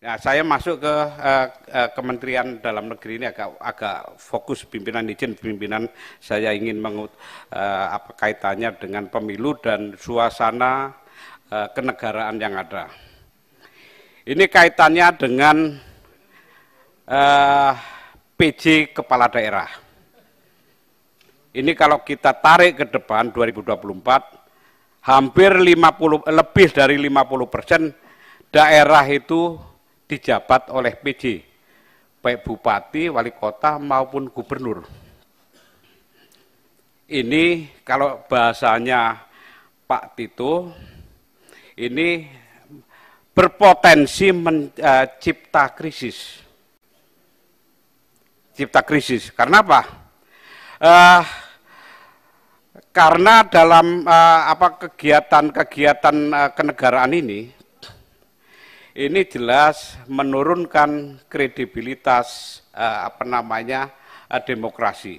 Ya, saya masuk ke Kementerian Dalam Negeri ini agak fokus pimpinan saya ingin apa kaitannya dengan pemilu dan suasana kenegaraan yang ada. Ini kaitannya dengan PJ Kepala Daerah. Ini kalau kita tarik ke depan 2024, hampir lebih dari 50% daerah itu dijabat oleh PJ, baik bupati, wali kota maupun gubernur. Ini kalau bahasanya Pak Tito, ini berpotensi mencipta krisis. Cipta krisis. Karena apa? Karena dalam kegiatan kenegaraan ini jelas menurunkan kredibilitas demokrasi.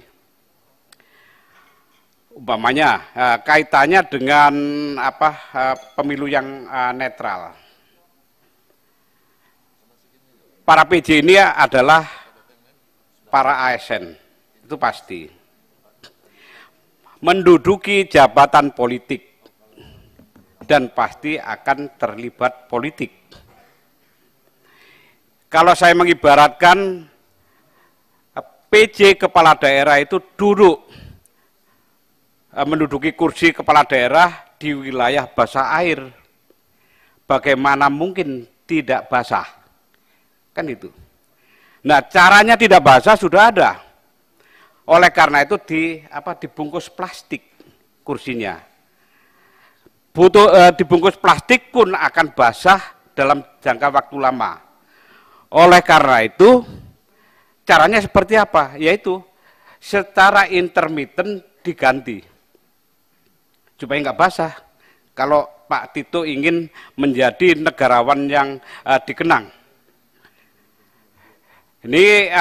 Umpamanya kaitannya dengan pemilu yang netral. Para PJ ini adalah para ASN, itu pasti. Menduduki jabatan politik dan pasti akan terlibat politik. Kalau saya mengibaratkan PJ Kepala Daerah itu menduduki kursi Kepala Daerah di wilayah basah air. Bagaimana mungkin tidak basah? Kan itu. Nah, caranya tidak basah sudah ada. Oleh karena itu dibungkus plastik kursinya. Dibungkus plastik pun akan basah dalam jangka waktu lama. Oleh karena itu, caranya seperti apa? Yaitu secara intermittent diganti. Supaya nggak basah. Kalau Pak Tito ingin menjadi negarawan yang dikenang. Ini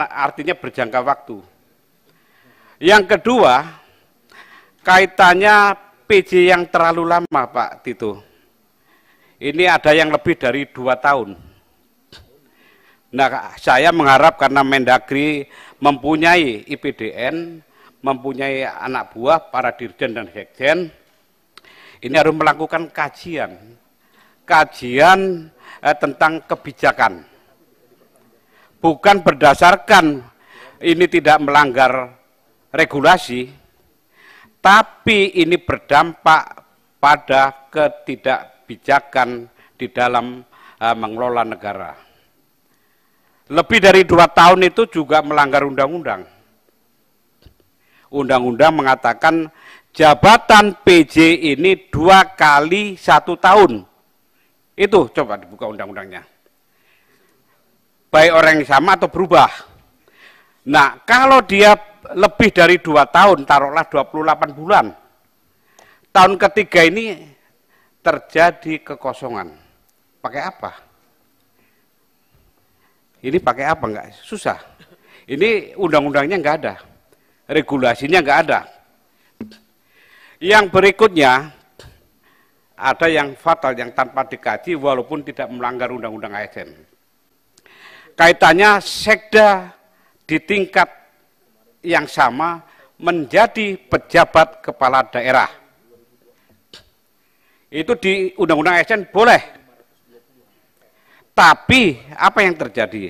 artinya berjangka waktu. Yang kedua, kaitannya PJ yang terlalu lama Pak Tito. Ini ada yang lebih dari 2 tahun. Nah, saya mengharap karena Mendagri mempunyai IPDN, mempunyai anak buah, para dirjen dan sekjen, ini harus melakukan kajian tentang kebijakan. Bukan berdasarkan ini tidak melanggar regulasi, tapi ini berdampak pada ketidakbijakan di dalam mengelola negara. Lebih dari 2 tahun itu juga melanggar undang-undang. Undang-undang mengatakan jabatan PJ ini 2 kali 1 tahun. Itu coba dibuka undang-undangnya. Baik orang yang sama atau berubah. Nah, kalau dia lebih dari 2 tahun, taruhlah 28 bulan. Tahun ketiga ini terjadi kekosongan. Pakai apa? Ini pakai apa? Enggak susah. Ini undang-undangnya enggak ada. Regulasinya enggak ada. Yang berikutnya, ada yang fatal, yang tanpa dikaji walaupun tidak melanggar undang-undang ASN. Kaitannya sekda di tingkat yang sama menjadi pejabat kepala daerah. Itu di undang-undang ASN boleh. Tapi apa yang terjadi?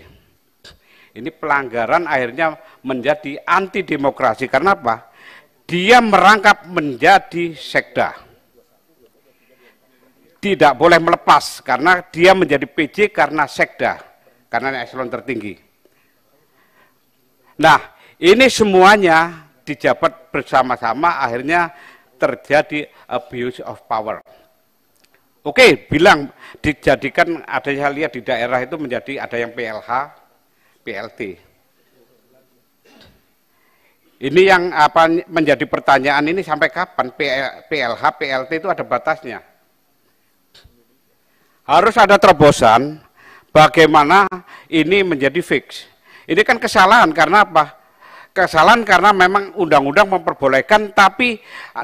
Ini pelanggaran akhirnya menjadi anti demokrasi. Karena apa? Dia merangkap menjadi sekda. Tidak boleh melepas karena dia menjadi PJ karena sekda, karena eselon tertinggi. Nah, ini semuanya dijabat bersama-sama akhirnya terjadi abuse of power. Oke, bilang dijadikan, ada yang lihat di daerah itu menjadi ada yang PLH, PLT. Ini yang menjadi pertanyaan ini sampai kapan PLH, PLT itu ada batasnya. Harus ada terobosan bagaimana ini menjadi fix. Ini kan kesalahan karena apa? kesalahan karena memang undang-undang memperbolehkan, tapi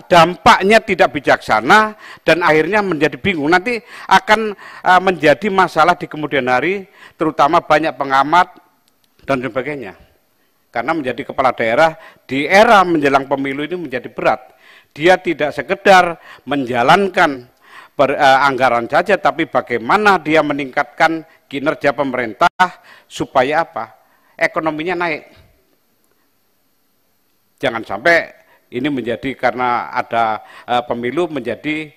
dampaknya tidak bijaksana dan akhirnya menjadi bingung. Nanti akan menjadi masalah di kemudian hari, terutama banyak pengamat dan sebagainya. Karena menjadi kepala daerah di era menjelang pemilu ini menjadi berat. Dia tidak sekedar menjalankan anggaran saja, tapi bagaimana dia meningkatkan kinerja pemerintah supaya apa? Ekonominya naik. Jangan sampai ini menjadi karena ada pemilu menjadi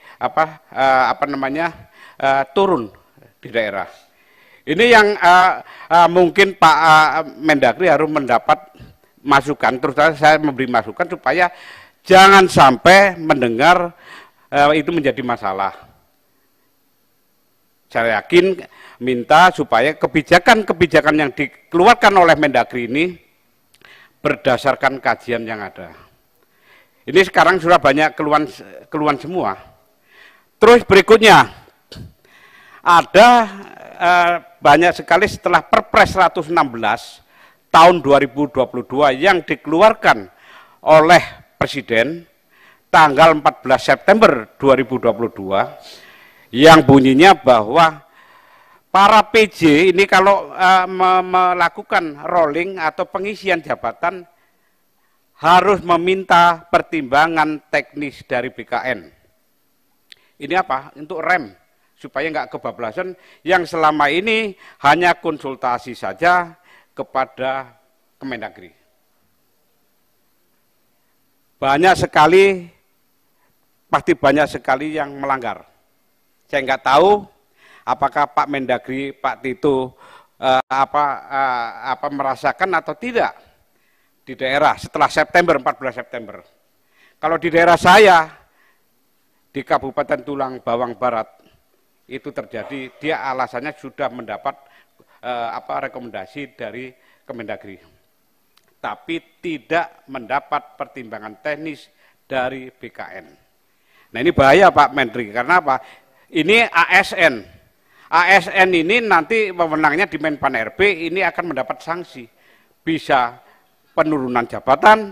turun di daerah. Ini yang mungkin Pak Mendagri harus mendapat masukan, terus saya memberi masukan supaya jangan sampai mendengar itu menjadi masalah. Saya yakin minta supaya kebijakan-kebijakan yang dikeluarkan oleh Mendagri ini berdasarkan kajian yang ada. Ini sekarang sudah banyak keluhan semua. Terus berikutnya, ada banyak sekali setelah Perpres 116 tahun 2022 yang dikeluarkan oleh Presiden tanggal 14 September 2022 yang bunyinya bahwa para PJ ini kalau melakukan rolling atau pengisian jabatan harus meminta pertimbangan teknis dari BKN. Ini apa? Untuk rem, supaya nggak kebablasan yang selama ini hanya konsultasi saja kepada Kemendagri. Pasti banyak sekali yang melanggar. Saya nggak tahu apakah Pak Mendagri, Pak Tito merasakan atau tidak di daerah setelah 14 September. Kalau di daerah saya di Kabupaten Tulang Bawang Barat itu terjadi, dia alasannya sudah mendapat rekomendasi dari Kemendagri, tapi tidak mendapat pertimbangan teknis dari BKN. Nah ini bahaya Pak Menteri, karena apa? Ini ASN. ASN ini nanti wewenangnya di Menpan RB ini akan mendapat sanksi. Bisa penurunan jabatan,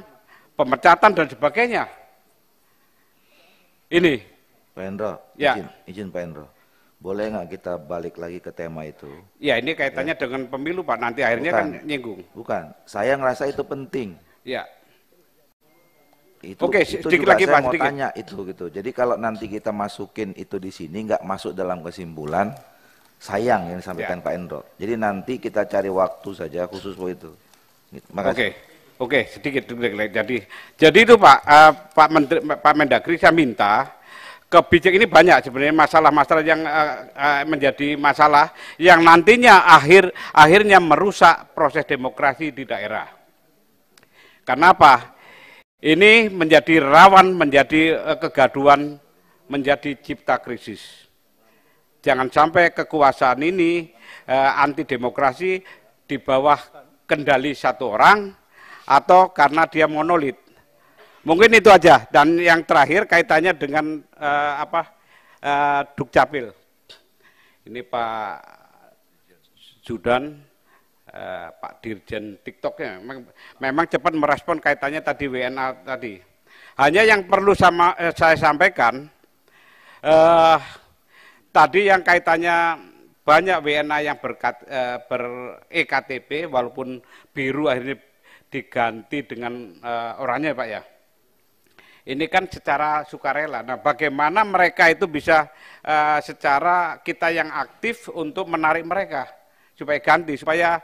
pemecatan dan sebagainya. Ini. Pak Hendro, ya. izin Pak Hendro. Boleh nggak kita balik lagi ke tema itu? Ya ini kaitannya dengan pemilu Pak, nanti akhirnya kan nyinggung. Bukan, saya ngerasa itu penting. Ya. Itu, Oke, itu sedikit juga lagi saya Pak, mau sedikit. tanya itu gitu. Jadi kalau nanti kita masukin itu di sini nggak masuk dalam kesimpulan, sayang yang disampaikan Pak Hendro. Jadi nanti kita cari waktu saja khusus buat itu. Makasih. Oke, sedikit. Jadi itu Pak Mendagri saya minta kebijakan ini banyak sebenarnya masalah-masalah yang menjadi masalah yang nantinya akhirnya merusak proses demokrasi di daerah. Kenapa? Ini menjadi rawan, menjadi kegaduhan, menjadi cipta krisis. Jangan sampai kekuasaan ini anti demokrasi di bawah kendali satu orang atau karena dia monolit. Mungkin itu aja. Dan yang terakhir kaitannya dengan Dukcapil. Ini Pak Zudan, Pak Dirjen TikToknya memang cepat merespon kaitannya tadi WNA tadi. Hanya yang perlu saya sampaikan, tadi yang kaitannya banyak WNA yang ber-EKTP walaupun biru akhirnya diganti dengan oranye Pak ya. Ini kan secara sukarela. Nah, bagaimana mereka itu bisa secara kita yang aktif untuk menarik mereka supaya ganti, supaya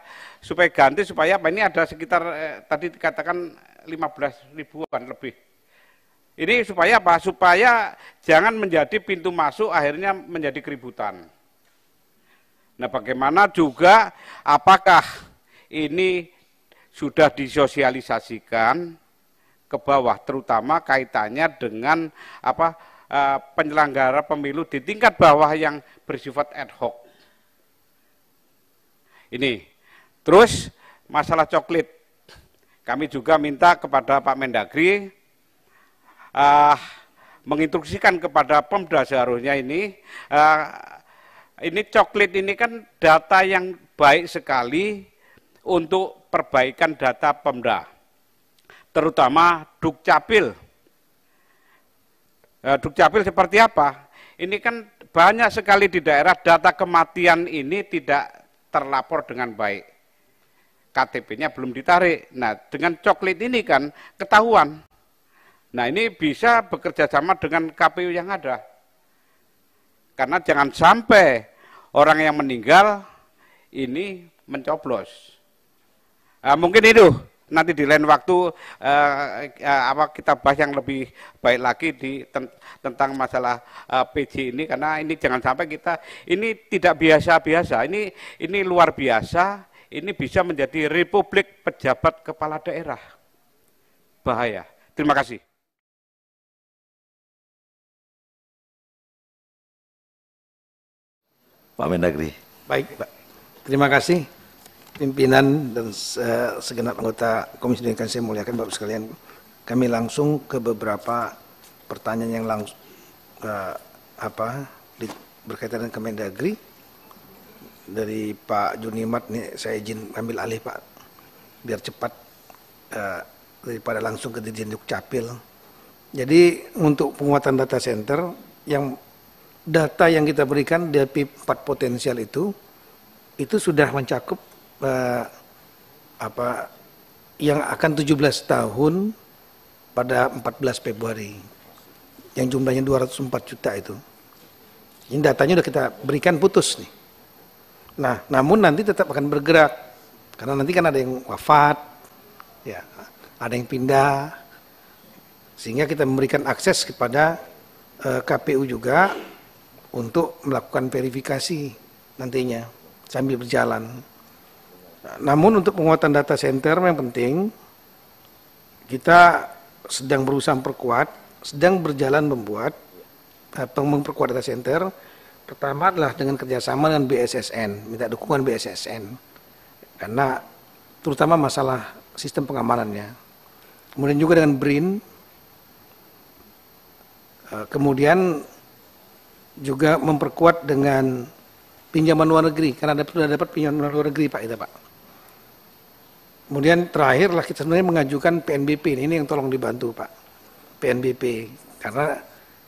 apa? Ini ada sekitar tadi dikatakan 15 ribuan lebih. Ini supaya apa? Supaya jangan menjadi pintu masuk akhirnya menjadi keributan. Nah, bagaimana juga apakah ini sudah disosialisasikan ke bawah, terutama kaitannya dengan penyelenggara pemilu di tingkat bawah yang bersifat ad hoc. Ini. Terus masalah coklit. Kami juga minta kepada Pak Mendagri menginstruksikan kepada Pemda seharusnya ini coklit ini kan data yang baik sekali untuk perbaikan data Pemda. terutama Dukcapil. Dukcapil seperti apa? Ini kan banyak sekali di daerah data kematian ini tidak terlapor dengan baik. KTP-nya belum ditarik. Nah, dengan coklit ini kan ketahuan. Nah, ini bisa bekerja sama dengan KPU yang ada. Karena jangan sampai orang yang meninggal ini mencoblos. Mungkin itu. Nanti di lain waktu kita bahas yang lebih baik lagi tentang masalah PJ ini, karena ini jangan sampai kita ini tidak biasa-biasa, ini luar biasa, ini bisa menjadi republik pejabat kepala daerah. Bahaya. Terima kasih. Pak Mendagri. Baik, Pak. Terima kasih. Pimpinan dan segenap anggota Komisi yang saya muliakan, Bapak sekalian, kami langsung ke beberapa pertanyaan yang langsung berkaitan dengan Kemendagri. Dari Pak Junimat nih, saya izin ambil alih Pak, biar cepat daripada langsung ke Dirjen Dukcapil. Jadi untuk penguatan data center, yang data yang kita berikan dari 4 potensial itu sudah mencakup yang akan 17 tahun pada 14 Februari yang jumlahnya 204 juta itu. Ini datanya sudah kita berikan putus nih. Nah, namun nanti tetap akan bergerak karena nanti kan ada yang wafat, ya, ada yang pindah, sehingga kita memberikan akses kepada KPU juga untuk melakukan verifikasi nantinya sambil berjalan. Namun untuk penguatan data center yang penting, kita sedang berusaha memperkuat, sedang berjalan memperkuat data center. Pertama adalah dengan kerjasama dengan BSSN, minta dukungan BSSN, karena terutama masalah sistem pengamanannya. Kemudian juga dengan BRIN, kemudian juga memperkuat dengan pinjaman luar negeri, karena sudah dapat pinjaman luar negeri Pak itu Pak. Kemudian terakhirlah kita sebenarnya mengajukan PNBP, ini yang tolong dibantu Pak, PNBP, karena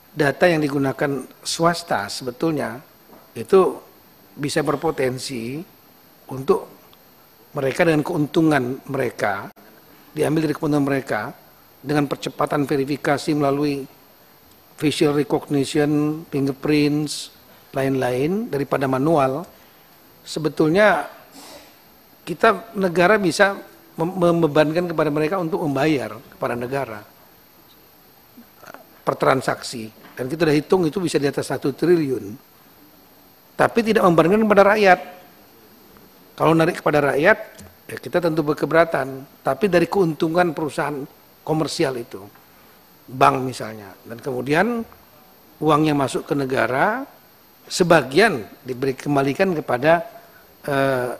data yang digunakan swasta sebetulnya itu bisa berpotensi untuk mereka dengan keuntungan mereka, diambil dari keuntungan mereka dengan percepatan verifikasi melalui facial recognition, fingerprints, lain-lain daripada manual. Sebetulnya kita negara bisa membebankan kepada mereka untuk membayar kepada negara per transaksi, dan kita sudah hitung itu bisa di atas 1 triliun, tapi tidak membebankan kepada rakyat. Kalau narik kepada rakyat ya kita tentu berkeberatan, tapi dari keuntungan perusahaan komersial itu, bank misalnya, dan kemudian uangnya masuk ke negara, sebagian diberi kembalikan kepada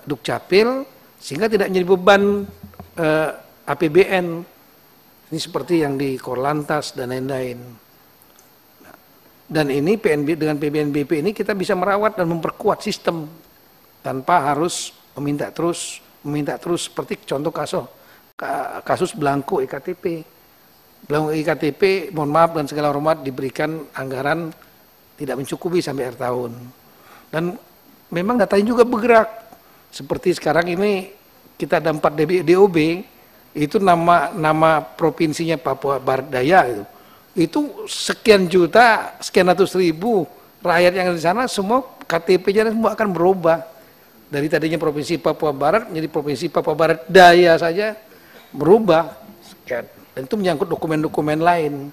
Dukcapil, sehingga tidak menjadi beban APBN. Ini seperti yang di Korlantas dan lain-lain. Dan ini dengan PNBP ini kita bisa merawat dan memperkuat sistem tanpa harus meminta terus seperti contoh kasus belangko EKTP. Belangko EKTP, mohon maaf dan segala hormat, diberikan anggaran tidak mencukupi sampai akhir tahun. Dan memang datanya juga bergerak. Seperti sekarang ini kita ada 4 DOB, itu nama provinsinya Papua Barat Daya itu sekian juta, sekian ratus ribu rakyat yang ada di sana, semua KTP-nya semua akan berubah. Dari tadinya Provinsi Papua Barat menjadi Provinsi Papua Barat Daya saja berubah. Sekian. Dan itu menyangkut dokumen-dokumen lain.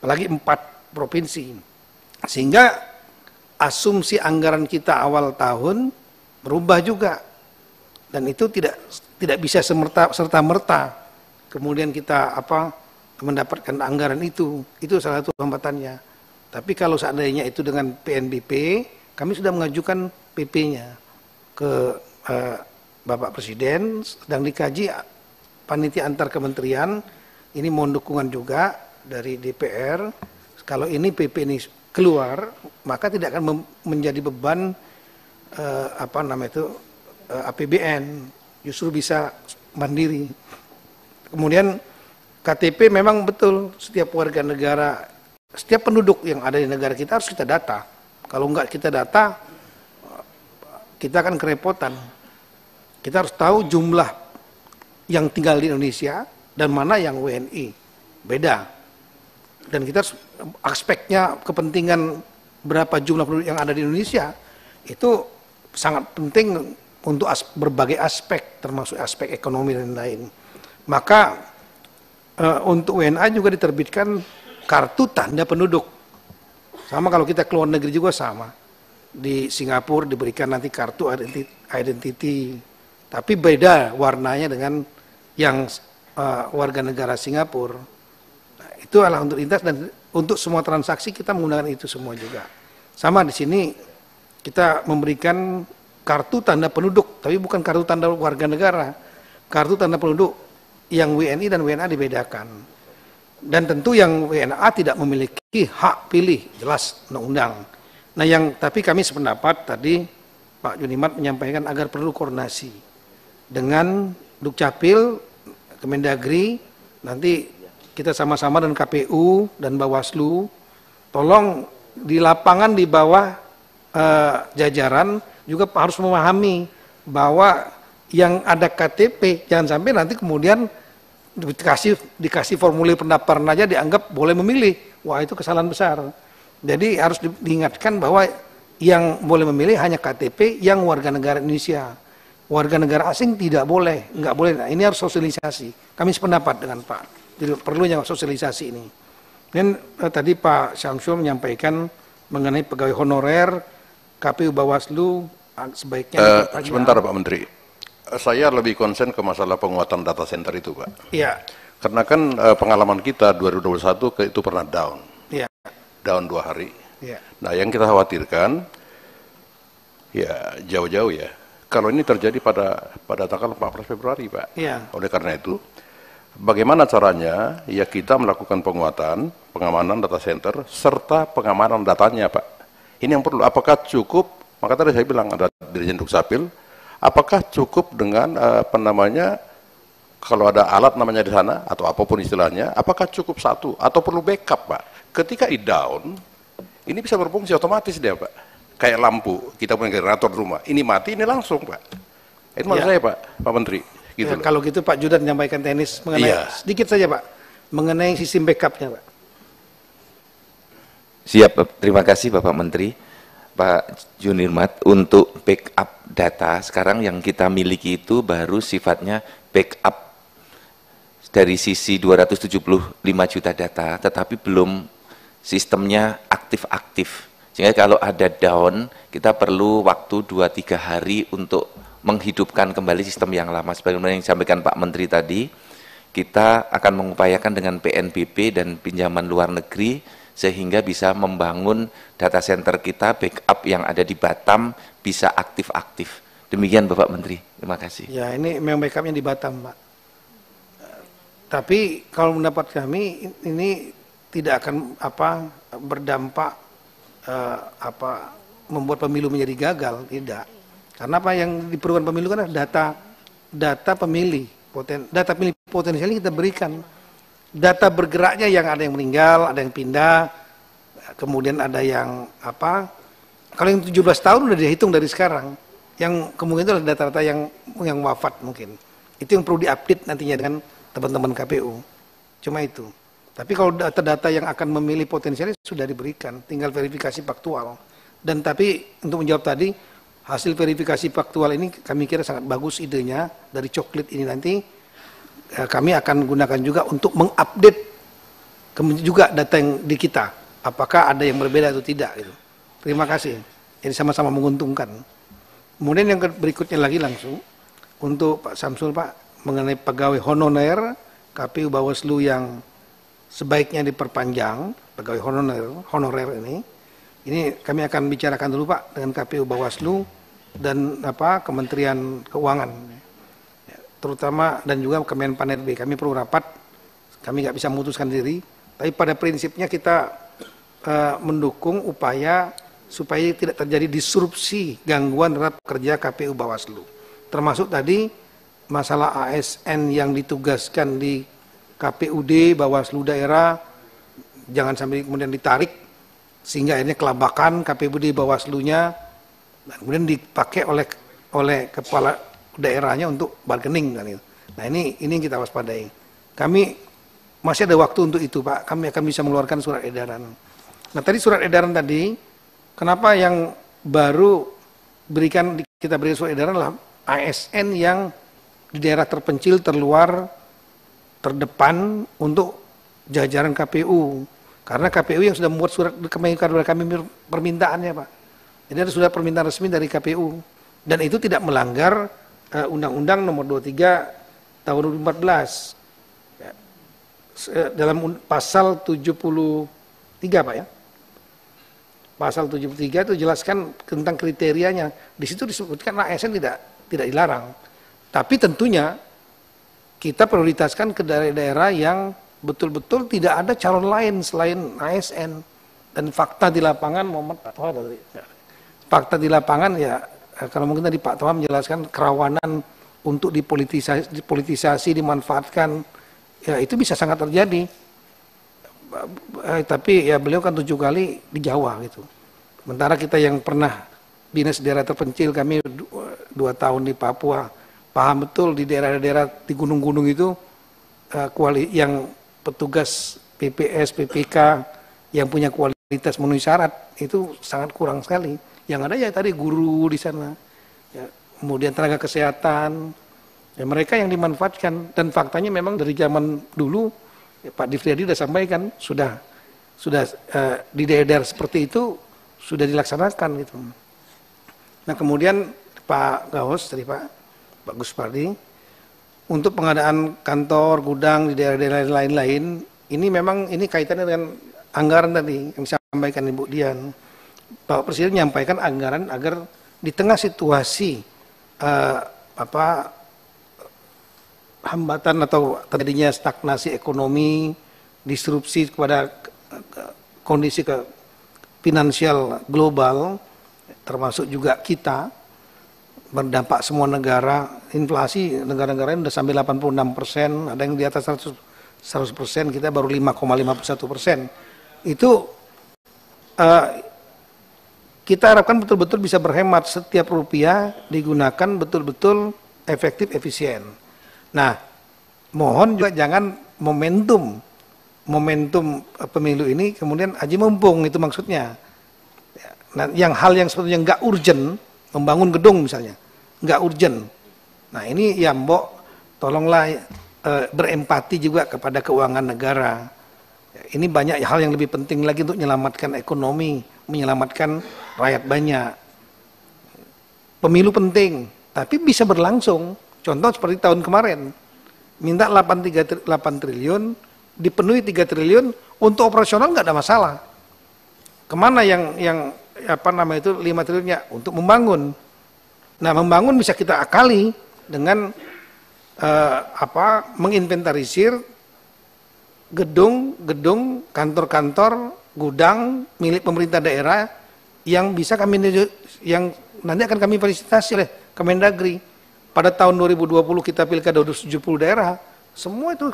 Apalagi 4 provinsi. Sehingga asumsi anggaran kita awal tahun berubah juga. Dan itu tidak bisa serta-merta kemudian kita mendapatkan anggaran itu salah satu hambatannya. Tapi kalau seandainya itu dengan PNBP, kami sudah mengajukan PP-nya ke Bapak Presiden, sedang dikaji panitia antar kementerian, ini mohon dukungan juga dari DPR. Kalau ini PP ini keluar, maka tidak akan menjadi beban APBN, justru bisa mandiri. Kemudian KTP memang betul setiap warga negara, setiap penduduk yang ada di negara kita harus kita data. Kalau enggak kita data, kita akan kerepotan. Kita harus tahu jumlah yang tinggal di Indonesia dan mana yang WNI. Beda. Dan kita aspeknya kepentingan berapa jumlah penduduk yang ada di Indonesia itu sangat penting untuk berbagai aspek, termasuk aspek ekonomi dan lain. Maka untuk WNA juga diterbitkan kartu tanda penduduk. Sama kalau kita keluar negeri juga sama. Di Singapura diberikan nanti kartu identity, tapi beda warnanya dengan yang warga negara Singapura. Nah, itu adalah untuk lintas dan untuk semua transaksi kita menggunakan itu semua juga. Sama di sini kita memberikan kartu tanda penduduk, tapi bukan kartu tanda warga negara. Kartu tanda penduduk yang WNI dan WNA dibedakan. Dan tentu yang WNA tidak memiliki hak pilih, jelas undang-undang. Nah, tapi kami sependapat tadi Pak Junimat menyampaikan agar perlu koordinasi dengan Dukcapil, Kemendagri, nanti kita sama-sama dengan KPU dan Bawaslu, tolong di lapangan di bawah jajaran juga harus memahami bahwa yang ada KTP, jangan sampai nanti kemudian dikasih formulir pendaftaran aja dianggap boleh memilih. Wah, itu kesalahan besar. Jadi harus diingatkan bahwa yang boleh memilih hanya KTP yang warga negara Indonesia. Warga negara asing tidak boleh, nggak boleh. Nah, ini harus sosialisasi. Kami sependapat dengan Pak. Jadi perlunya sosialisasi ini. Dan tadi Pak Syamsul menyampaikan mengenai pegawai honorer, KPU Bawaslu sebaiknya. Sebentar Pak Menteri. Saya lebih konsen ke masalah penguatan data center itu, Pak. Iya. Karena kan pengalaman kita 2021 itu pernah down. Iya. Down 2 hari. Iya. Nah, yang kita khawatirkan ya jauh-jauh ya. Kalau ini terjadi pada tanggal 14 Februari, Pak. Iya. Oleh karena itu, bagaimana caranya ya kita melakukan penguatan, pengamanan data center serta pengamanan datanya, Pak. Ini yang perlu. Apakah cukup? Maka tadi saya bilang ada Dirjen Dukcapil. Apakah cukup dengan kalau ada alat namanya di sana atau apapun istilahnya, apakah cukup satu atau perlu backup, Pak? Ketika down, ini bisa berfungsi otomatis dia, Pak. Kayak lampu, kita punya generator di rumah, ini mati, ini langsung, Pak. Itu maksud saya, Pak Menteri. Gitu ya, kalau gitu Pak Judan menyampaikan teknis mengenai sedikit saja, Pak, mengenai sistem backupnya, Pak. Siap, terima kasih Bapak Menteri. Pak Junimat, untuk backup data sekarang yang kita miliki itu baru sifatnya backup dari sisi 275 juta data, tetapi belum sistemnya aktif-aktif. Sehingga kalau ada down, kita perlu waktu 2-3 hari untuk menghidupkan kembali sistem yang lama. Sebagaimana yang disampaikan Pak Menteri tadi, kita akan mengupayakan dengan PNBP dan pinjaman luar negeri, sehingga bisa membangun data center kita, backup yang ada di Batam bisa aktif-aktif. Demikian Bapak Menteri, terima kasih. Ya, ini memang backupnya di Batam, Pak. Tapi kalau mendapat kami, ini tidak akan berdampak membuat pemilu menjadi gagal, tidak. Karena apa yang diperlukan pemilu kan data pemilih, data pemilih potensial ini kita berikan. Data bergeraknya yang ada yang meninggal, ada yang pindah, kemudian ada yang kalau yang 17 tahun udah dihitung dari sekarang, yang kemungkinan itu adalah data-data yang wafat mungkin. Itu yang perlu diupdate nantinya dengan teman-teman KPU. Cuma itu. Tapi kalau data-data yang akan memilih potensialnya sudah diberikan, tinggal verifikasi faktual. Dan tapi untuk menjawab tadi, hasil verifikasi faktual ini kami kira sangat bagus idenya dari coklit ini nanti. Kami akan gunakan juga untuk mengupdate juga data yang di kita, apakah ada yang berbeda atau tidak gitu. Terima kasih. Jadi sama-sama menguntungkan. Kemudian yang berikutnya lagi langsung untuk Pak Syamsul, Pak, mengenai pegawai honorer KPU Bawaslu yang sebaiknya diperpanjang, pegawai honorer ini kami akan bicarakan dulu, Pak, dengan KPU Bawaslu dan Kementerian Keuangan, terutama, dan juga Kemenpan RB. Kami perlu rapat, kami nggak bisa memutuskan diri, tapi pada prinsipnya kita mendukung upaya supaya tidak terjadi disrupsi, gangguan terhadap kerja KPU Bawaslu. Termasuk tadi masalah ASN yang ditugaskan di KPUD, Bawaslu daerah, jangan sampai kemudian ditarik, sehingga akhirnya kelabakan KPUD Bawaslu-nya, dan kemudian dipakai oleh kepala daerahnya untuk bargaining kan itu. Nah ini yang kita waspadai. Kami masih ada waktu untuk itu Pak, kami akan bisa mengeluarkan surat edaran. Nah tadi surat edaran tadi, kenapa yang baru kita berikan surat edaran adalah ASN yang di daerah terpencil, terluar, terdepan untuk jajaran KPU. Karena KPU yang sudah membuat surat kami permintaannya Pak. Jadi ada surat permintaan resmi dari KPU. Dan itu tidak melanggar Undang-Undang nomor 23 tahun 2014. Dalam pasal 73 Pak ya. Pasal 73 itu jelaskan tentang kriterianya. Di situ disebutkan ASN tidak dilarang. Tapi tentunya kita prioritaskan ke daerah-daerah yang betul-betul tidak ada calon lain selain ASN. Dan fakta di lapangan, fakta di lapangan ya, kalau mungkin tadi Pak Toha menjelaskan kerawanan untuk dipolitisasi, dimanfaatkan, ya itu bisa sangat terjadi. Tapi ya beliau kan 7 kali di Jawa gitu. Sementara kita yang pernah dinas daerah terpencil, kami 2 tahun di Papua, paham betul di daerah-daerah di gunung-gunung itu yang petugas PPS, PPK yang punya kualitas memenuhi syarat itu sangat kurang sekali. Yang ada ya tadi guru di sana, ya, kemudian tenaga kesehatan, ya mereka yang dimanfaatkan. Dan faktanya memang dari zaman dulu ya, Pak Difriadi sudah sampaikan sudah di daerah seperti itu sudah dilaksanakan gitu. Nah kemudian Pak Gaus tadi Pak Gus Pardi, untuk pengadaan kantor, gudang di daerah-daerah lain-lain, ini memang ini kaitannya dengan anggaran tadi yang disampaikan Ibu Dian. Bapak Presiden menyampaikan anggaran agar di tengah situasi hambatan atau terjadinya stagnasi ekonomi, disrupsi kepada kondisi finansial global, termasuk juga kita, berdampak semua negara, inflasi negara-negara ini sudah sampai 86%, ada yang di atas 100%, kita baru 5,51%. Itu kita harapkan betul-betul bisa berhemat, setiap rupiah digunakan betul-betul efektif, efisien. Nah, mohon juga jangan momentum pemilu ini kemudian aji mumpung, itu maksudnya. Nah, hal yang sebetulnya nggak urgent, membangun gedung misalnya, nggak urgent. Nah ini ya Mbok, tolonglah berempati juga kepada keuangan negara. Ini banyak hal yang lebih penting lagi untuk menyelamatkan ekonomi, menyelamatkan rakyat banyak. Pemilu penting, tapi bisa berlangsung. Contoh seperti tahun kemarin, minta 8 triliun, dipenuhi 3 triliun, untuk operasional nggak ada masalah. Kemana yang 5 triliunnya? Untuk membangun. Nah membangun bisa kita akali dengan menginventarisir gedung, kantor-kantor, gudang milik pemerintah daerah yang bisa yang nanti akan kami fasilitasi oleh Kemendagri. Pada tahun 2020 kita pilkada 70 daerah, semua itu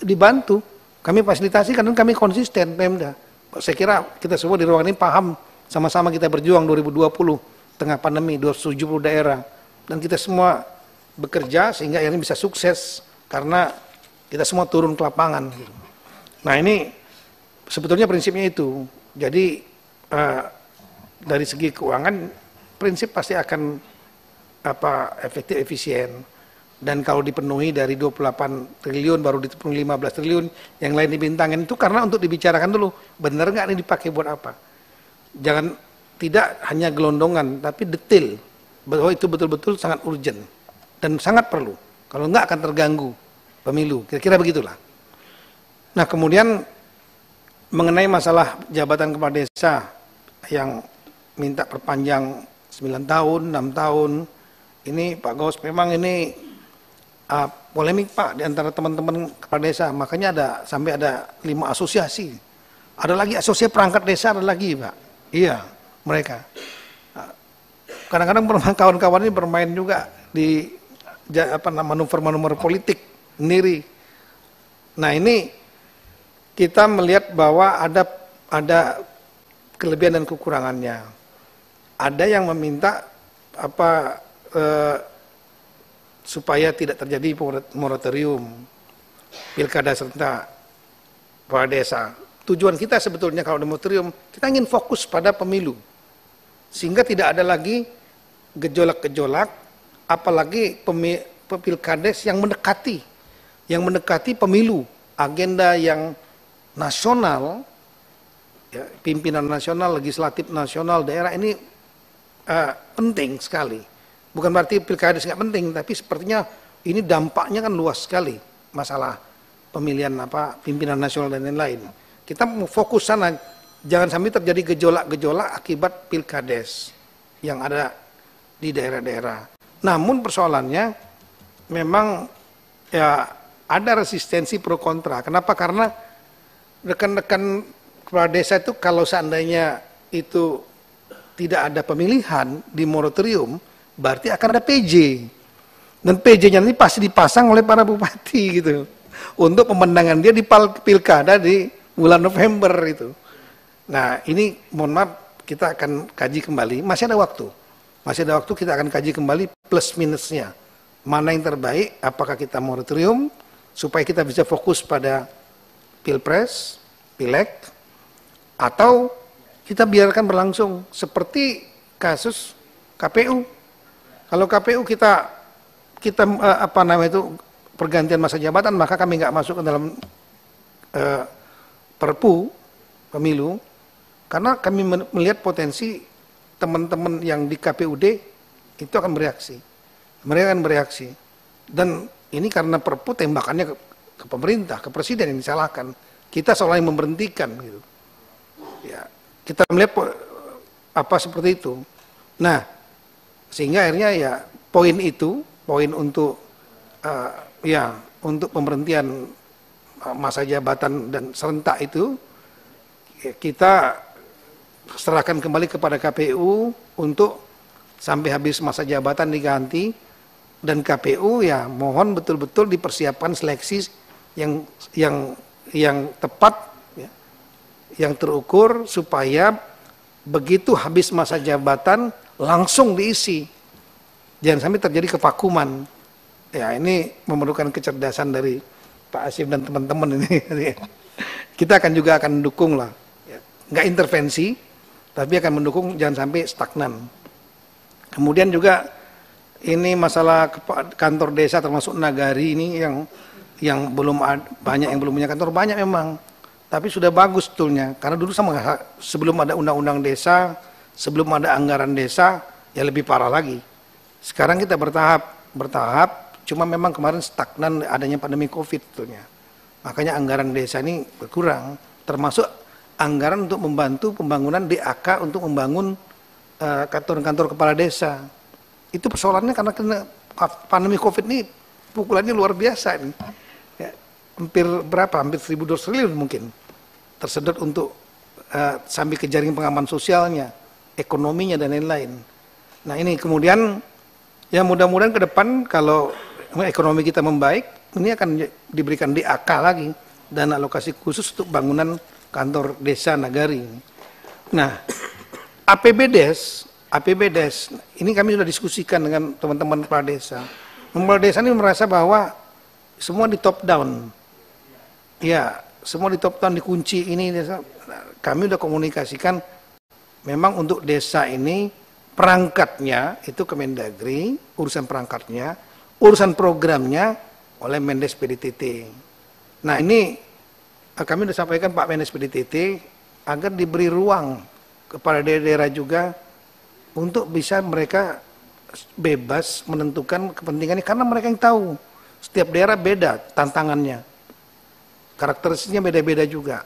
dibantu. Kami fasilitasi karena kami konsisten Pemda. Saya kira kita semua di ruangan ini paham, sama-sama kita berjuang 2020 tengah pandemi 270 daerah, dan kita semua bekerja sehingga ini bisa sukses karena kita semua turun ke lapangan. Nah ini sebetulnya prinsipnya itu. Jadi dari segi keuangan prinsip pasti akan efektif, efisien. Dan kalau dipenuhi dari 28 triliun baru dipenuhi 15 triliun, yang lain dibintangin itu karena untuk dibicarakan dulu, benar nggak ini dipakai buat apa? Jangan tidak hanya gelondongan, tapi detail bahwa itu betul-betul sangat urgent dan sangat perlu. Kalau nggak akan terganggu pemilu, kira-kira begitulah. Nah kemudian mengenai masalah jabatan kepala desa yang minta perpanjang 9 tahun, 6 tahun, ini Pak Gaus memang ini polemik Pak di antara teman-teman kepala desa, makanya sampai ada 5 asosiasi. Ada lagi asosiasi perangkat desa, ada lagi Pak. Iya, mereka. Kadang-kadang kawan-kawan ini bermain juga di manuver-manuver politik sendiri. Nah ini kita melihat bahwa ada kelebihan dan kekurangannya. Ada yang meminta supaya tidak terjadi moratorium pilkada serentak kepala desa. Tujuan kita sebetulnya kalau ada moratorium, kita ingin fokus pada pemilu. Sehingga tidak ada lagi gejolak-gejolak, apalagi pilkades yang mendekati pemilu, agenda yang nasional, ya, pimpinan nasional, legislatif nasional, daerah ini penting sekali. Bukan berarti pilkades nggak penting, tapi sepertinya ini dampaknya kan luas sekali masalah pemilihan pimpinan nasional dan lain-lain. Kita mau fokus sana, jangan sampai terjadi gejolak-gejolak akibat pilkades yang ada di daerah-daerah. Namun persoalannya memang ya ada resistensi pro kontra. Kenapa? Karena rekan-rekan kepala desa itu kalau seandainya itu tidak ada pemilihan di moratorium, berarti akan ada PJ. Dan PJ-nya ini pasti dipasang oleh para bupati gitu. Untuk pemenangan dia di pilkada di bulan November itu. Nah ini mohon maaf kita akan kaji kembali, masih ada waktu kita akan kaji kembali plus minusnya. Mana yang terbaik, apakah kita moratorium supaya kita bisa fokus pada pilpres, pileg, atau kita biarkan berlangsung seperti kasus KPU. Kalau KPU kita pergantian masa jabatan, maka kami nggak masuk ke dalam Perpu pemilu, karena kami melihat potensi teman-teman yang di KPUD itu akan bereaksi. Mereka akan bereaksi. Dan ini karena Perpu tembakannya ke pemerintah, ke presiden yang disalahkan. Kita seolah yang memberhentikan gitu. Ya, kita melihat seperti itu. Nah, sehingga akhirnya ya poin untuk untuk pemberhentian masa jabatan dan serentak itu kita serahkan kembali kepada KPU untuk sampai habis masa jabatan diganti, dan KPU ya mohon betul-betul dipersiapkan seleksi yang tepat, ya, yang terukur supaya begitu habis masa jabatan langsung diisi, jangan sampai terjadi kevakuman. Ya ini memerlukan kecerdasan dari Pak Asif dan teman-teman ini. Kita juga akan mendukung lah, ya. Nggak intervensi, tapi akan mendukung jangan sampai stagnan. Kemudian juga ini masalah kantor desa termasuk nagari ini yang belum banyak yang belum punya kantor, banyak memang, tapi sudah bagus sebetulnya. Karena dulu sebelum ada undang-undang desa, sebelum ada anggaran desa, ya lebih parah lagi. Sekarang kita bertahap. Cuma memang kemarin stagnan adanya pandemi COVID sebetulnya. Makanya anggaran desa ini berkurang, termasuk anggaran untuk membantu pembangunan DAK untuk membangun kantor-kantor kepala desa. Itu persoalannya karena pandemi COVID ini pukulannya luar biasa ini. Ya, hampir 1.200 triliun mungkin tersedot untuk sambil ke jaring pengaman sosialnya, ekonominya dan lain-lain. Nah ini kemudian ya mudah-mudahan ke depan kalau ekonomi kita membaik, ini akan diberikan DAK lagi, dana alokasi khusus untuk bangunan kantor desa nagari. Nah, APBDes ini kami sudah diskusikan dengan teman-teman kepala desa. Kepala desa ini merasa bahwa semua di top down. Ya, semua di top down, dikunci ini desa. Kami sudah komunikasikan memang untuk desa ini perangkatnya itu Kemendagri, urusan perangkatnya, urusan programnya oleh Mendes PDTT. Nah ini kami sudah sampaikan Pak Mendes PDTT agar diberi ruang kepada daerah-daerah juga untuk bisa mereka bebas menentukan kepentingannya, karena mereka yang tahu setiap daerah beda tantangannya, karakteristiknya beda-beda juga.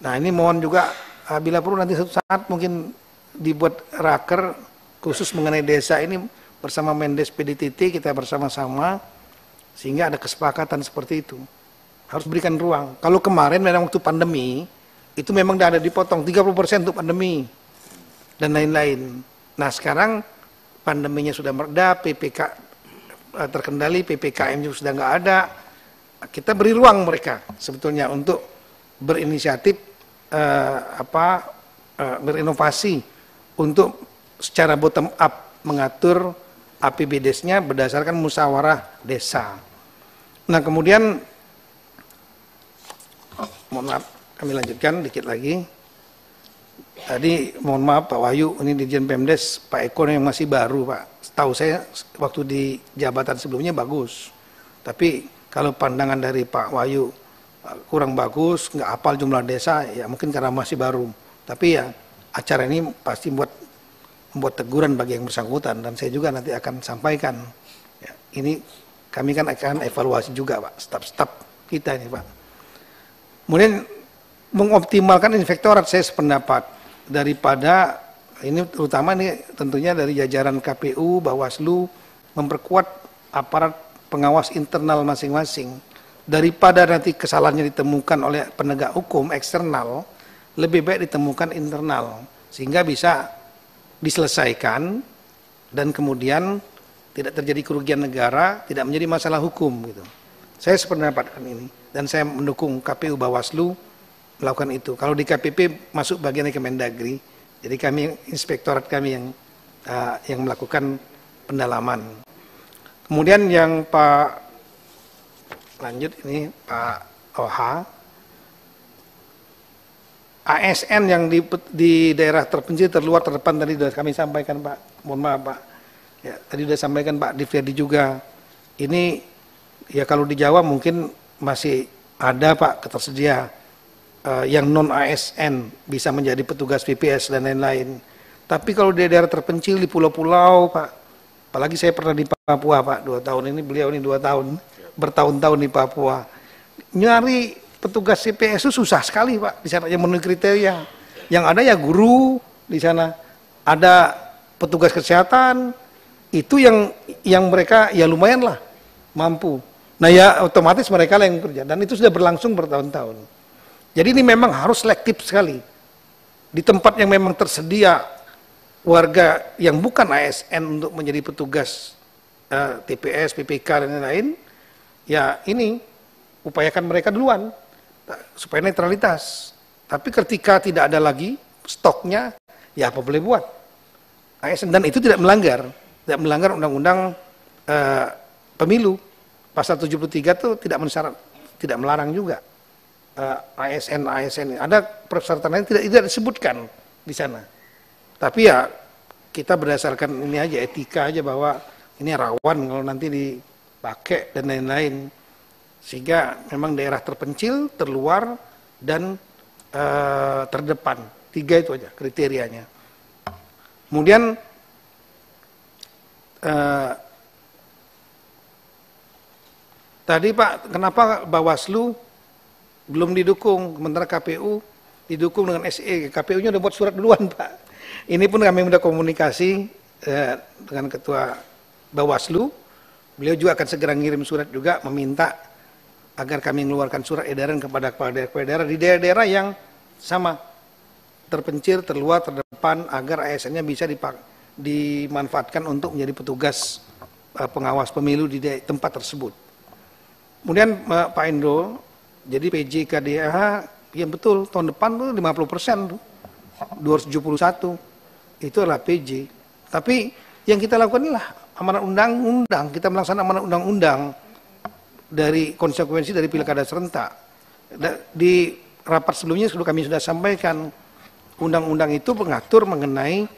Nah ini mohon juga bila perlu nanti suatu saat mungkin dibuat raker khusus mengenai desa ini bersama Mendes PDTT, kita bersama-sama sehingga ada kesepakatan seperti itu. Harus berikan ruang. Kalau kemarin memang waktu pandemi itu memang ada dipotong 30% untuk pandemi dan lain-lain. Nah sekarang pandeminya sudah mereda, terkendali, PPKM juga sudah nggak ada. Kita beri ruang mereka sebetulnya untuk berinisiatif berinovasi untuk secara bottom up mengatur APBDes-nya berdasarkan musyawarah desa. Nah kemudian, mohon maaf, kami lanjutkan dikit lagi. Tadi mohon maaf Pak Wahyu, ini Dirjen Pemdes, Pak Eko yang masih baru Pak. Setahu saya waktu di jabatan sebelumnya bagus. Tapi kalau pandangan dari Pak Wahyu kurang bagus, nggak hafal jumlah desa, ya mungkin karena masih baru. Tapi ya acara ini pasti membuat teguran bagi yang bersangkutan, dan saya juga nanti akan sampaikan. Ya, ini kami kan akan evaluasi juga Pak, staf-staf kita ini Pak. Kemudian mengoptimalkan inspektorat, saya sependapat, daripada ini terutama ini tentunya dari jajaran KPU, Bawaslu, memperkuat aparat pengawas internal masing-masing. Daripada nanti kesalahannya ditemukan oleh penegak hukum eksternal, lebih baik ditemukan internal, sehingga bisa diselesaikan dan kemudian tidak terjadi kerugian negara, tidak menjadi masalah hukum gitu. Saya sependapat ini, dan saya mendukung KPU Bawaslu melakukan itu. Kalau di KPP masuk bagian Kemendagri, jadi kami inspektorat kami yang melakukan pendalaman. Kemudian yang Pak lanjut ini Pak OH, ASN yang di daerah terpencil, terluar, terdepan tadi sudah kami sampaikan Pak. Mohon maaf Pak. Ya, tadi sudah sampaikan Pak Divriadi juga. Ini ya kalau di Jawa mungkin masih ada Pak ketersedia yang non ASN bisa menjadi petugas PPS dan lain-lain. Tapi kalau di daerah terpencil, di pulau-pulau Pak, apalagi saya pernah di Papua Pak, 2 tahun ini, beliau ini 2 tahun, bertahun-tahun di Papua. Nyari petugas CPS itu susah sekali Pak, di sana yang memenuhi kriteria. Yang ada ya guru di sana, ada petugas kesehatan, itu yang mereka ya lumayan lah mampu. Nah ya otomatis mereka lah yang kerja, dan itu sudah berlangsung bertahun-tahun. Jadi ini memang harus selektif sekali. Di tempat yang memang tersedia warga yang bukan ASN untuk menjadi petugas TPS, PPK dan lain-lain, ya ini upayakan mereka duluan supaya netralitas. Tapi ketika tidak ada lagi stoknya, ya apa boleh buat. ASN, dan itu tidak melanggar undang-undang pemilu. Pasal 73 itu tidak melarang juga. ASN ada persyaratan lain tidak disebutkan di sana. Tapi ya kita berdasarkan ini aja, etika aja, bahwa ini rawan kalau nanti dipakai dan lain-lain, sehingga memang daerah terpencil, terluar, dan terdepan. 3 itu aja kriterianya. Kemudian tadi Pak, kenapa Bawaslu belum didukung, sementara KPU didukung dengan SE. KPU-nya udah buat surat duluan Pak. Ini pun kami sudah komunikasi dengan Ketua Bawaslu. Beliau juga akan segera ngirim surat juga meminta agar kami mengeluarkan surat edaran kepada kepala daerah di daerah-daerah yang sama, terpencil, terluar, terdepan, agar ASN-nya bisa dimanfaatkan untuk menjadi petugas pengawas pemilu di tempat tersebut. Kemudian Pak Indro, jadi PJ KDH, ya betul, tahun depan tuh 50% tuh, 271, itu adalah PJ. Tapi yang kita lakukan adalah amanat undang-undang, kita melaksanakan amanat undang-undang dari konsekuensi dari pilkada serentak. Di rapat sebelumnya kami sudah sampaikan, undang-undang itu mengatur mengenai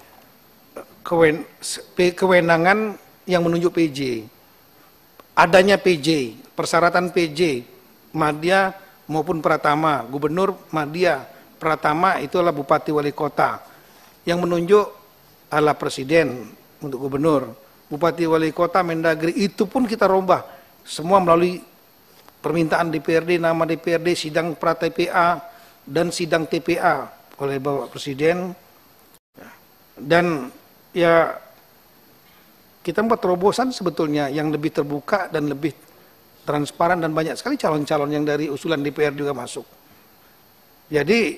kewenangan yang menunjuk PJ. Adanya PJ, persyaratan PJ, Madya maupun Pratama, Gubernur, Madya, Pratama itu adalah Bupati Wali Kota. Yang menunjuk adalah Presiden untuk Gubernur. Bupati Wali Kota, Mendagri, itu pun kita rombah. Semua melalui permintaan DPRD, nama DPRD, sidang pra-TPA, dan sidang TPA oleh Bapak Presiden. Dan ya kita membuat terobosan sebetulnya yang lebih terbuka dan lebih transparan, dan banyak sekali calon-calon yang dari usulan DPR juga masuk. Jadi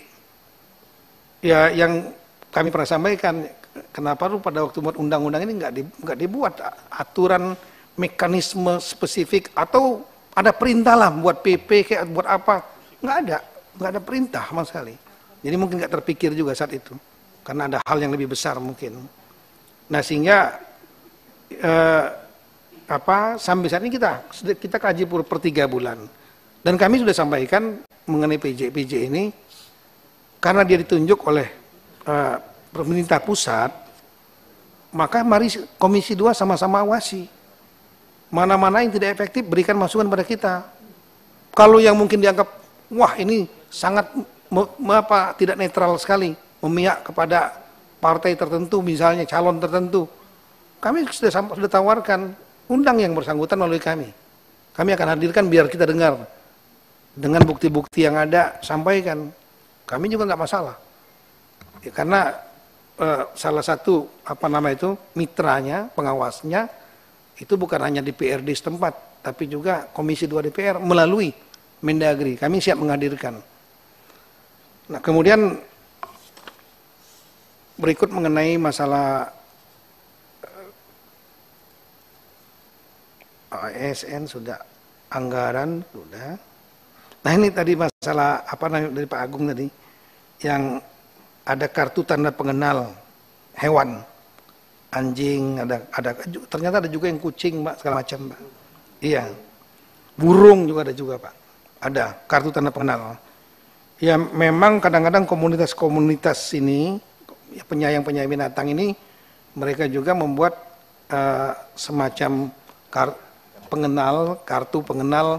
ya yang kami pernah sampaikan, kenapa pada waktu buat undang-undang ini nggak dibuat aturan mekanisme spesifik atau ada perintah lah buat PP kayak buat apa, nggak ada perintah sama sekali. Jadi mungkin nggak terpikir juga saat itu karena ada hal yang lebih besar mungkin. Nah sehingga sampai saat ini kita kaji per 3 bulan dan kami sudah sampaikan mengenai PJ ini karena dia ditunjuk oleh pemerintah pusat, maka mari Komisi 2 sama-sama awasi. Mana-mana yang tidak efektif berikan masukan pada kita. Kalau yang mungkin dianggap wah ini sangat tidak netral sekali, memihak kepada partai tertentu misalnya calon tertentu, kami sudah tawarkan undang yang bersangkutan melalui kami. Kami akan hadirkan biar kita dengar dengan bukti-bukti yang ada, sampaikan. Kami juga nggak masalah. Ya, karena salah satu mitranya, pengawasnya itu bukan hanya di PRD setempat, tapi juga Komisi 2 DPR melalui Mendagri. Kami siap menghadirkan. Nah, kemudian berikut mengenai masalah ASN sudah, anggaran sudah. Nah ini tadi masalah dari Pak Agung tadi, yang ada kartu tanda pengenal hewan. Anjing, ternyata ada juga yang kucing, Pak, segala macam, Pak. Iya. Burung juga ada juga, Pak. Ada kartu tanda pengenal. Ya memang kadang-kadang komunitas-komunitas ini, penyayang-penyayang binatang ini, mereka juga membuat semacam kartu pengenal,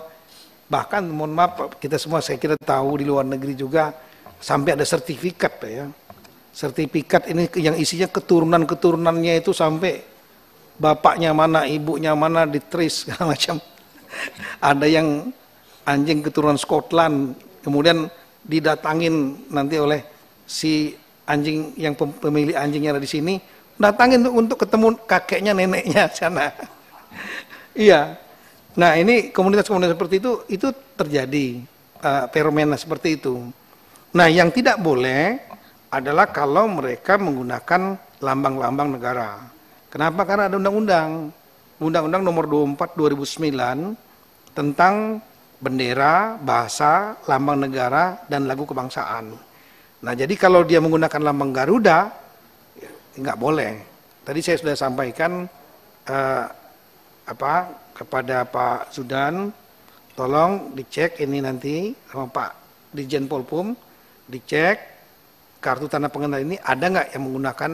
bahkan mohon maaf, kita semua saya kira tahu di luar negeri juga, sampai ada sertifikat, Pak, ya. Sertifikat ini yang isinya keturunan-keturunannya itu sampai bapaknya mana, ibunya mana, ditris segala macam. Ada yang anjing keturunan Scotland, kemudian didatangin nanti oleh si anjing yang pemilik anjingnya ada di sini, datangin untuk ketemu kakeknya, neneknya sana. Iya. Nah ini komunitas-komunitas seperti itu terjadi fenomena seperti itu. Nah yang tidak boleh adalah kalau mereka menggunakan lambang-lambang negara. Kenapa? Karena ada Undang-Undang Nomor 24 2009 tentang bendera, bahasa, lambang negara, dan lagu kebangsaan. Nah jadi kalau dia menggunakan lambang Garuda, nggak boleh. Tadi saya sudah sampaikan kepada Pak Zudan, tolong dicek ini nanti sama Pak Dirjen Polpum, dicek kartu tanda pengenal ini ada nggak yang menggunakan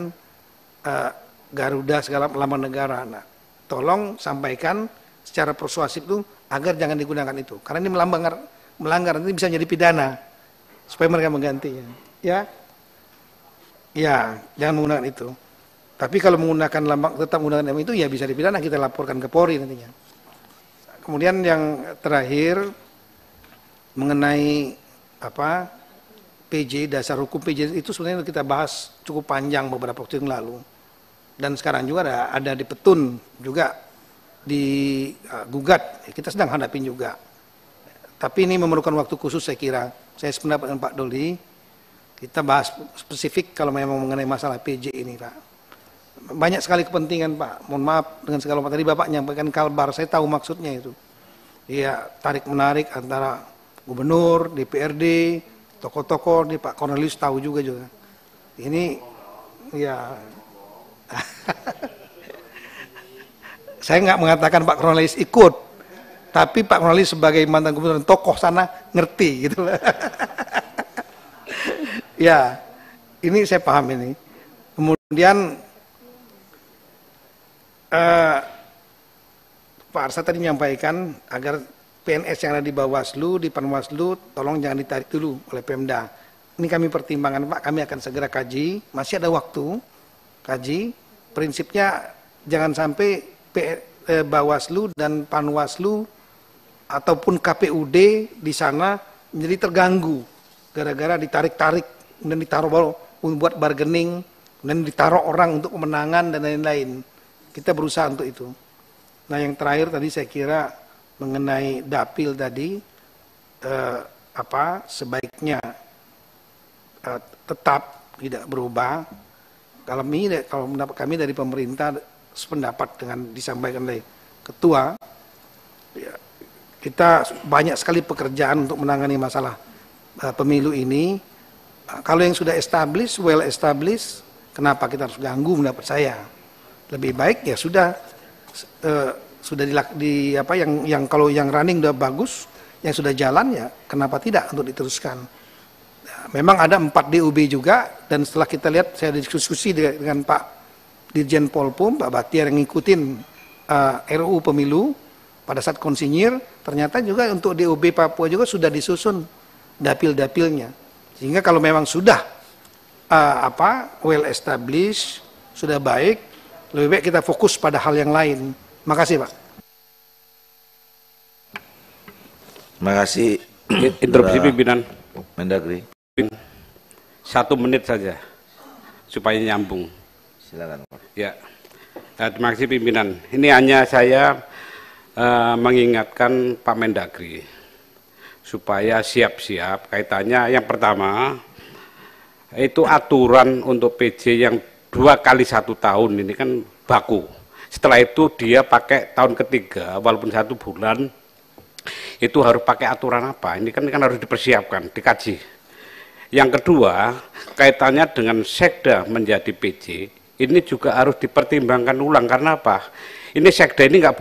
Garuda segala lambang negara. Nah, tolong sampaikan secara persuasif itu agar jangan digunakan itu, karena ini melanggar nanti bisa jadi pidana, supaya mereka menggantinya. Ya, jangan menggunakan itu. Tapi kalau menggunakan lambang, tetap menggunakan lambang itu, ya bisa dipidana, kita laporkan ke Polri nantinya. Kemudian yang terakhir mengenai PJ, dasar hukum PJ itu sebenarnya kita bahas cukup panjang beberapa waktu yang lalu. Dan sekarang juga ada di Petun juga digugat, kita sedang hadapin juga. Tapi ini memerlukan waktu khusus saya kira. Saya sependapat dengan Pak Doli, kita bahas spesifik kalau memang mengenai masalah PJ ini, Pak. Banyak sekali kepentingan, Pak. Mohon maaf dengan segala macam. Tadi Bapak nyampaikan kalbar, saya tahu maksudnya itu. Iya, tarik-menarik antara gubernur, DPRD, tokoh-tokoh, Pak Cornelius tahu juga. Ini, ya... Saya nggak mengatakan Pak Cornelius ikut, tapi Pak Cornelius sebagai mantan gubernur dan tokoh sana ngerti gitu. Ya, ini saya paham ini. Kemudian Pak Arsa tadi menyampaikan agar PNS yang ada di Bawaslu, di Panwaslu, tolong jangan ditarik dulu oleh Pemda. Ini kami pertimbangkan, Pak, kami akan segera kaji, masih ada waktu kaji. Prinsipnya jangan sampai Bawaslu dan Panwaslu ataupun KPUD di sana menjadi terganggu gara-gara ditarik-tarik dan ditaruh buat bargaining dan ditaruh orang untuk kemenangan dan lain-lain. Kita berusaha untuk itu. Nah yang terakhir tadi saya kira mengenai dapil tadi sebaiknya tetap tidak berubah. Kalau mendapat kami dari pemerintah sependapat dengan disampaikan oleh ketua, ya, kita banyak sekali pekerjaan untuk menangani masalah pemilu ini. Kalau yang sudah established, well established, kenapa kita harus ganggu mendapat saya? Lebih baik ya sudah yang kalau yang running udah bagus, yang sudah jalan ya kenapa tidak untuk diteruskan. Memang ada 4 DUB juga, dan setelah kita lihat, saya diskusi dengan Pak Dirjen Polpum, Pak Batiar yang ngikutin RUU Pemilu pada saat konsinyir, ternyata juga untuk DUB Papua juga sudah disusun dapil-dapilnya. Sehingga kalau memang sudah well established, sudah baik, lebih baik kita fokus pada hal yang lain. Makasih Pak. Terima kasih. Interupsi pimpinan. Mendagri. 1 menit saja supaya nyambung. Silakan Pak. Ya, terima kasih pimpinan. Ini hanya saya mengingatkan Pak Mendagri supaya siap-siap kaitannya. Yang pertama itu aturan untuk PJ yang 2 kali 1 tahun ini kan baku. Setelah itu dia pakai tahun ketiga walaupun 1 bulan, itu harus pakai aturan apa? Ini kan harus dipersiapkan, dikaji. Yang kedua, kaitannya dengan sekda menjadi PJ, ini juga harus dipertimbangkan ulang. Karena apa? Ini sekda ini nggak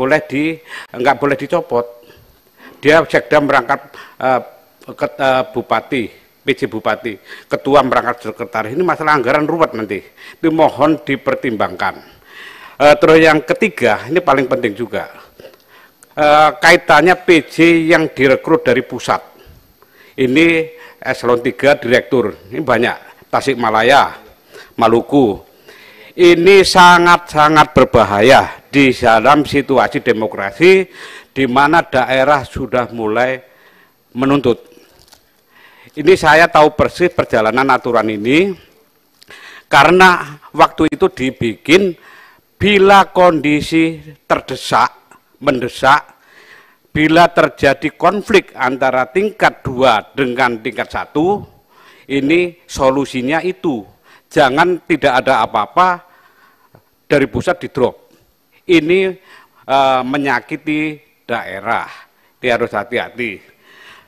boleh dicopot. Dia sekda merangkap bupati, PJ bupati, ketua merangkap sekretaris. Ini masalah anggaran ruwet nanti. Itu mohon dipertimbangkan. Terus yang ketiga, ini paling penting juga. Kaitannya PJ yang direkrut dari pusat. Ini eselon 3 direktur, ini banyak, Tasikmalaya, Maluku. Ini sangat-sangat berbahaya di dalam situasi demokrasi di mana daerah sudah mulai menuntut. Ini saya tahu persis perjalanan aturan ini karena waktu itu dibikin bila kondisi mendesak, bila terjadi konflik antara tingkat 2 dengan tingkat 1, ini solusinya itu. Jangan tidak ada apa-apa dari pusat di drop. Ini menyakiti daerah. Ini harus hati-hati.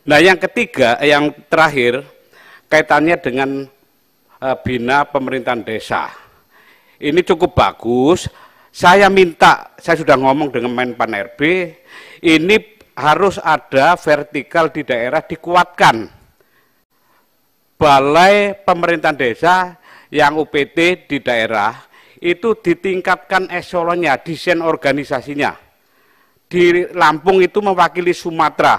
Nah yang ketiga, yang terakhir, kaitannya dengan bina pemerintahan desa. Ini cukup bagus. Saya sudah ngomong dengan Menpan RB, ini harus ada vertikal di daerah dikuatkan. Balai pemerintahan desa yang UPT di daerah itu ditingkatkan eselonnya, desain organisasinya. Di Lampung itu mewakili Sumatera,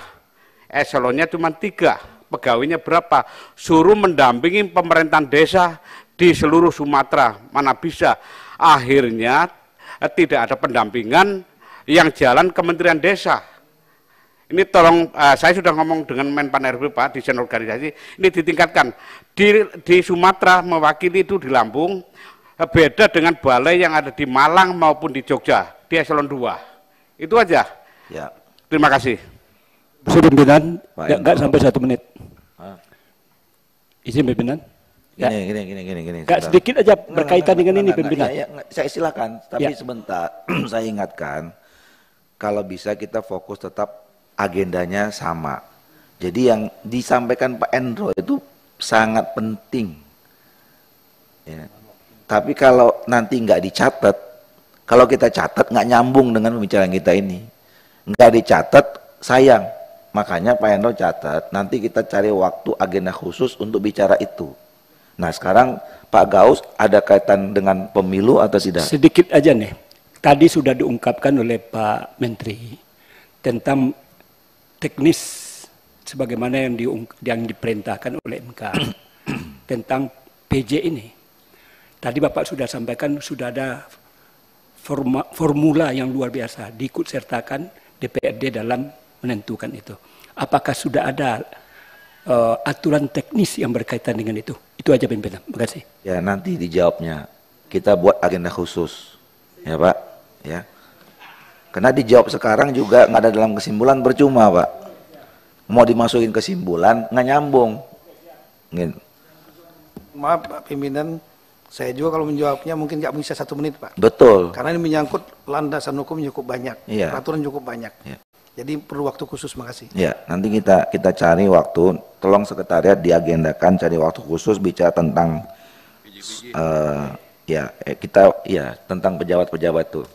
eselonnya cuma 3, pegawainya berapa? Suruh mendampingi pemerintahan desa di seluruh Sumatera, mana bisa. Akhirnya tidak ada pendampingan, yang jalan Kementerian Desa. Ini tolong, saya sudah ngomong dengan Menpan RB Pak, desain organisasi, ini ditingkatkan. Di Sumatera mewakili itu di Lampung, beda dengan balai yang ada di Malang maupun di Jogja, di eselon 2. Itu aja. Ya. Terima kasih. Pimpinan, enggak sampai 1 menit. Izin pimpinan. Ya. Gini. Enggak sedikit aja berkaitan dengan ini pimpinan. Ya, saya silakan, tapi sebentar saya ingatkan, kalau bisa kita fokus tetap agendanya sama. Jadi yang disampaikan Pak Endro itu sangat penting. Ya. Tapi kalau nanti nggak dicatat, kalau kita catat nggak nyambung dengan pembicaraan kita ini. Nggak dicatat, sayang. Makanya Pak Endro catat, nanti kita cari waktu agenda khusus untuk bicara itu. Nah sekarang Pak Gaus ada kaitan dengan pemilu atau tidak? Sedikit aja nih. Tadi sudah diungkapkan oleh Pak Menteri tentang teknis sebagaimana yang diperintahkan oleh MK tentang PJ ini. Tadi Bapak sudah sampaikan sudah ada formula yang luar biasa diikut sertakan DPRD dalam menentukan itu. Apakah sudah ada aturan teknis yang berkaitan dengan itu? Itu aja pimpinan. Terima kasih. Ya nanti dijawabnya. Kita buat agenda khusus, ya Pak. Ya. Karena dijawab sekarang juga nggak ada dalam kesimpulan, percuma Pak. Mau dimasukin kesimpulan nggak nyambung. Gitu. Maaf Pak Pimpinan, Saya juga kalau menjawabnya mungkin nggak bisa 1 menit, Pak. Betul. Karena ini menyangkut landasan hukum cukup banyak, Iya. peraturan cukup banyak. Iya. Jadi perlu waktu khusus, makasih. Ya, nanti kita cari waktu, tolong sekretariat diagendakan cari waktu khusus bicara tentang tentang pejabat-pejabat tuh.